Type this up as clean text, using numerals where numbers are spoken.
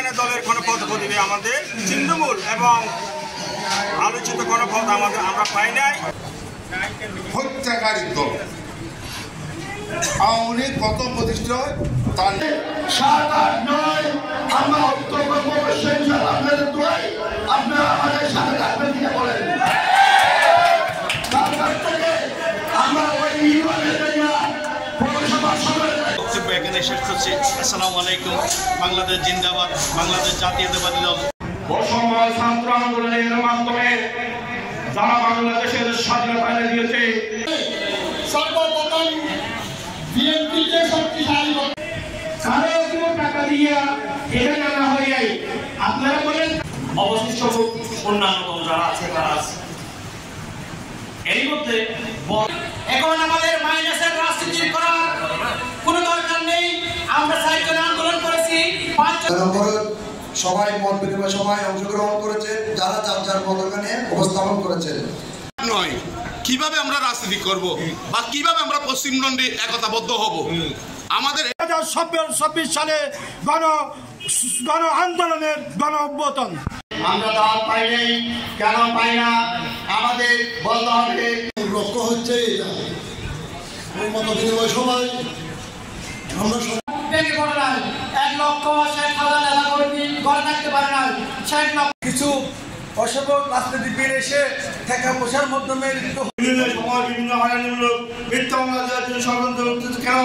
এখানে দলের কোনো পদপদবি আমাদের ছিন্নমূল এবং আলোচিত কোনো পদ আমরা পাই নাই। হত্যাকারী দল আওয়ামী লীগ কত প্রতিষ্ঠা তার 7, 8, 9 আমরা অক্টোবর আপনাদের দোয়াই আপনারা আমাদের সাথে থাকবেন কিনা বলেন। আমরা ওই এখানে শেষ করছি। আসসালামু আলাইকুম। বাংলাদেশ জিন্দাবাদ, বাংলাদেশ জাতীয়তাবাদী দল। অসময় ছাত্র আন্দোলনের মাধ্যমে যারা বাংলাদেশের স্বাধীনতা এনে দিয়েছে সর্বপ্রথম বিএনপিকে শক্তিশালী কারো কোনো টাকা দিয়ে এখানে আনা হয়ে যায়। আপনারা বলেন অবশিষ্ট অন্যান্য দল যারা আছে তারা আছে। এর মধ্যে এখন আমাদের মাইনাসের রাজনীতি করার কোনো দরকার নেই। আমরা সাইকেল আন্দোলন করেছি, সবাই মত বিনিময় সবাই অংশগ্রহণ করেছে, যারা যার যার মতকে নিয়ে উপস্থাপন করেছেন। নয় কিভাবে আমরা রাজনীতি করব বা কিভাবে আমরা পশ্চিমবঙ্গে একতাবদ্ধ হব। আমাদের 2024 সালে গণ আন্দোলনের গণ অভ্যুত্থান আমরা দল পাই নাই, কেন পাই না আমাদের বলতে হবে। লক্ষ্য হচ্ছে এটা মত বিনিময় সবাই আমরা ভেঙে পড়ে নাই। 1 লক্ষ শেখ হাজার নেতা কর্মী ঘরে থাকতে পারে না। 60 লক্ষ কিছু অসফল রাজনীতিবিদ এসে টাকা পয়সার মাধ্যমে বিভিন্ন সময় বিভিন্ন হয়রানিমূলক মিথ্যা মামলার জন্য ষড়যন্ত্র কেন